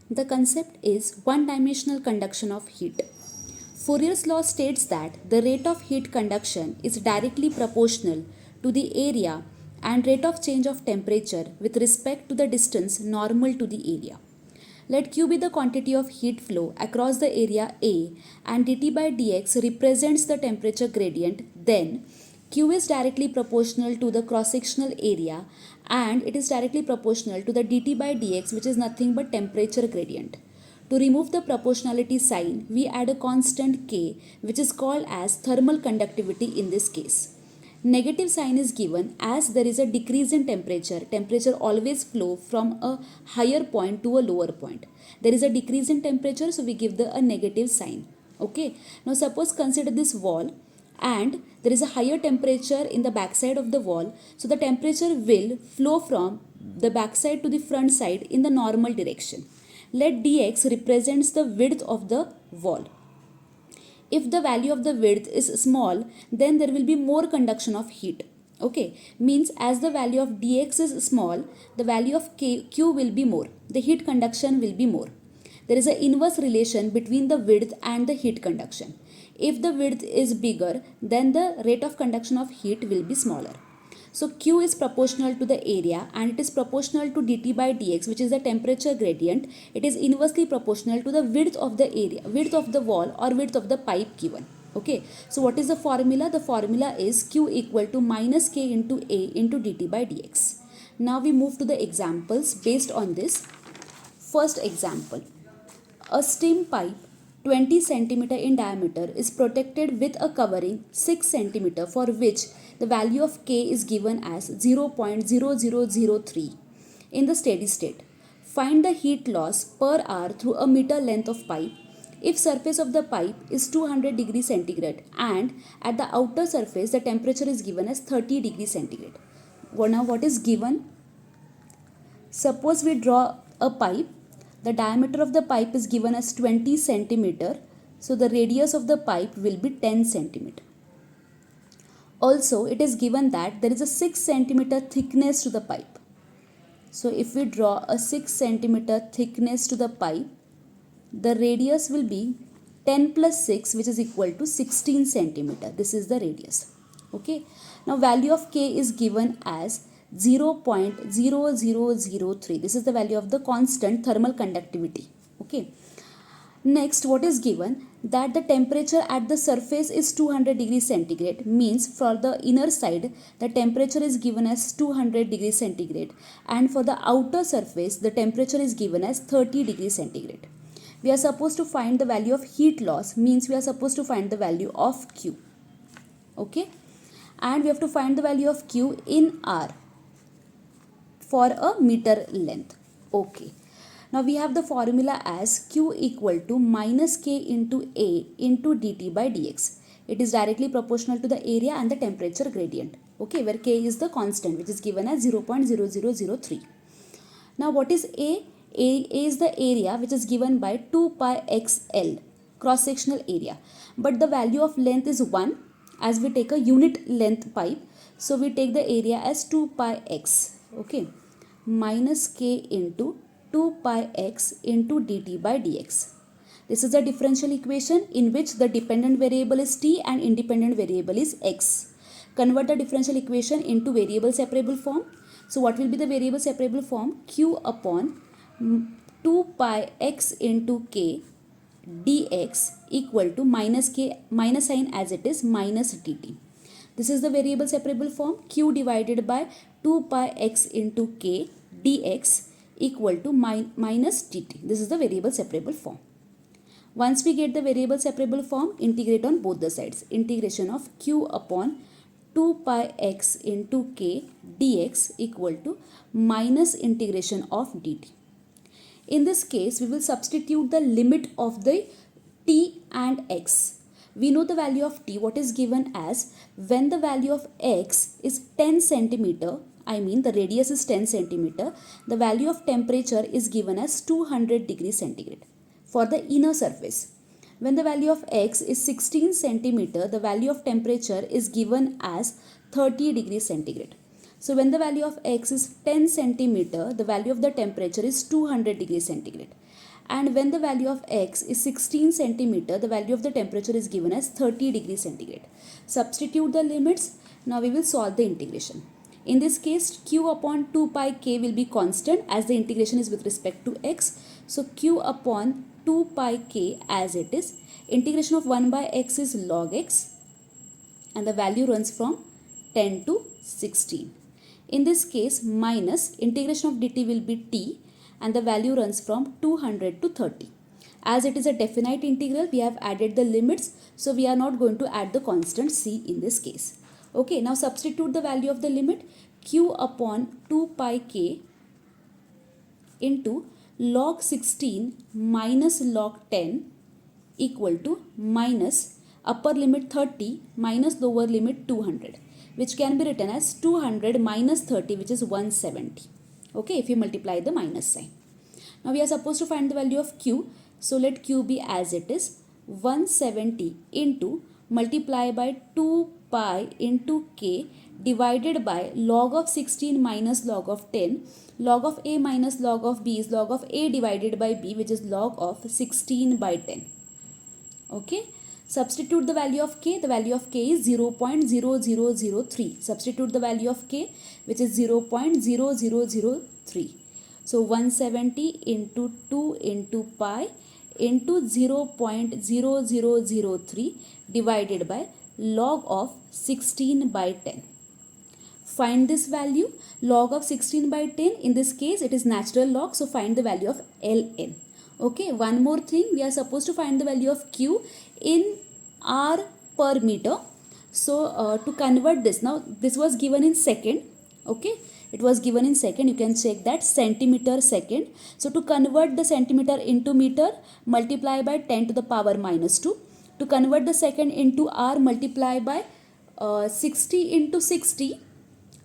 The concept is one-dimensional conduction of heat. Fourier's law states that the rate of heat conduction is directly proportional to the area and rate of change of temperature with respect to the distance normal to the area. Let Q be the quantity of heat flow across the area A and dt by dx represents the temperature gradient, then Q is directly proportional to the cross-sectional area and it is directly proportional to the dt by dx, which is nothing but temperature gradient. To remove the proportionality sign, we add a constant K, which is called as thermal conductivity in this case. Negative sign is given as there is a decrease in temperature. Temperature always flow from a higher point to a lower point. There is a decrease in temperature, so we give a negative sign. Okay. Now suppose consider this wall and there is a higher temperature in the backside of the wall. So the temperature will flow from the backside to the front side in the normal direction. Let dx represents the width of the wall. If the value of the width is small, then there will be more conduction of heat. Okay, means as the value of dx is small, the value of q will be more. The heat conduction will be more. There is an inverse relation between the width and the heat conduction. If the width is bigger, then the rate of conduction of heat will be smaller. So Q is proportional to the area and it is proportional to dt by dx, which is the temperature gradient. It is inversely proportional to the width of the area, width of the wall or width of the pipe given. Okay, so what is the formula? The formula is Q equal to minus K into A into dt by dx. Now we move to the examples based on this. First example, a steam pipe 20 cm in diameter is protected with a covering 6 cm for which the value of K is given as 0.0003 in the steady state. Find the heat loss per hour through a meter length of pipe if surface of the pipe is 200 degrees centigrade and at the outer surface the temperature is given as 30 degrees centigrade. Well, now what is given? Suppose we draw a pipe. The diameter of the pipe is given as 20 centimeter. So the radius of the pipe will be 10 centimeter. Also, it is given that there is a 6 centimeter thickness to the pipe. So if we draw a 6 centimeter thickness to the pipe, the radius will be 10 plus 6, which is equal to 16 centimeter. This is the radius. Okay. Now value of K is given as 0.0003. This is the value of the constant thermal conductivity. Okay. Next, what is given? That the temperature at the surface is 200 degrees centigrade, means for the inner side the temperature is given as 200 degrees centigrade and for the outer surface the temperature is given as 30 degrees centigrade. We are supposed to find the value of heat loss, means we are supposed to find the value of Q. Okay, and we have to find the value of Q in R for a meter length. Okay. Now we have the formula as Q equal to minus K into A into dt by dx. It is directly proportional to the area and the temperature gradient. Okay, where K is the constant, which is given as 0.0003. Now what is A? A is the area which is given by 2 pi xl, cross sectional area. But the value of length is 1 as we take a unit length pipe. So we take the area as 2 pi x. Okay, minus K into 2 pi x into dt by dx. This is a differential equation in which the dependent variable is t and independent variable is x. Convert the differential equation into variable separable form. So what will be the variable separable form? Q upon 2 pi x into k dx equal to minus k, minus sign as it is, minus dt. This is the variable separable form. Q divided by 2 pi x into k dx equal to minus dt. This is the variable separable form. Once we get the variable separable form, integrate on both the sides. Integration of Q upon 2 pi x into k dx equal to minus integration of dt. In this case, we will substitute the limit of the t and x. We know the value of t. What is given as when the value of x is 10 centimeter, I mean the radius is 10 centimeter, the value of temperature is given as 200 degrees centigrade for the inner surface. When the value of x is 16 centimeter, the value of temperature is given as 30 degrees centigrade. So when the value of x is 10 centimeter, the value of the temperature is 200 degrees centigrade. And when the value of x is 16 centimeter, the value of the temperature is given as 30 degrees centigrade. Substitute the limits. Now we will solve the integration. In this case, q upon 2 pi k will be constant as the integration is with respect to x. So q upon 2 pi k as it is. Integration of 1 by x is log x. And the value runs from 10 to 16. In this case, minus integration of dt will be t and the value runs from 200 to 30. As it is a definite integral, we have added the limits, so we are not going to add the constant c in this case. Okay, now substitute the value of the limit. Q upon 2 pi k into log 16 minus log 10 equal to minus upper limit 30 minus lower limit 200, which can be written as 200 minus 30, which is 170. Okay, if you multiply the minus sign. Now we are supposed to find the value of q. So let q be as it is, 170 into multiply by 2 pi into k divided by log of 16 minus log of 10. Log of a minus log of b is log of a divided by b, which is log of 16 by 10. Okay. Substitute the value of k. The value of k is 0.0003. Substitute the value of k, which is 0.0003. So 170 into 2 into pi into 0.0003 divided by log of 16 by 10. Find this value. Log of 16 by 10. In this case, it is natural log. So find the value of ln. Okay, one more thing, we are supposed to find the value of q in r per meter. So to convert this, now this was given in second. Okay, it was given in second. You can check that, centimeter second. So to convert the centimeter into meter, multiply by 10 to the power minus 2. To convert the second into r, multiply by 60 into 60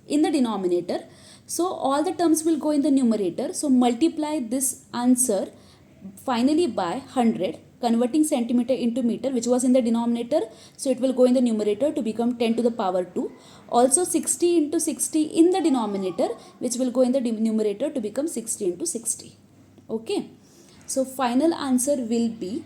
in the denominator. So all the terms will go in the numerator. So multiply this answer finally by 100, converting centimeter into meter, which was in the denominator. So it will go in the numerator to become 10 to the power 2. Also 60 into 60 in the denominator, which will go in the numerator to become 60 into 60. Okay. So final answer will be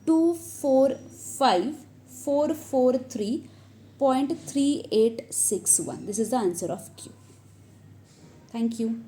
245,443.3861. This is the answer of Q. Thank you.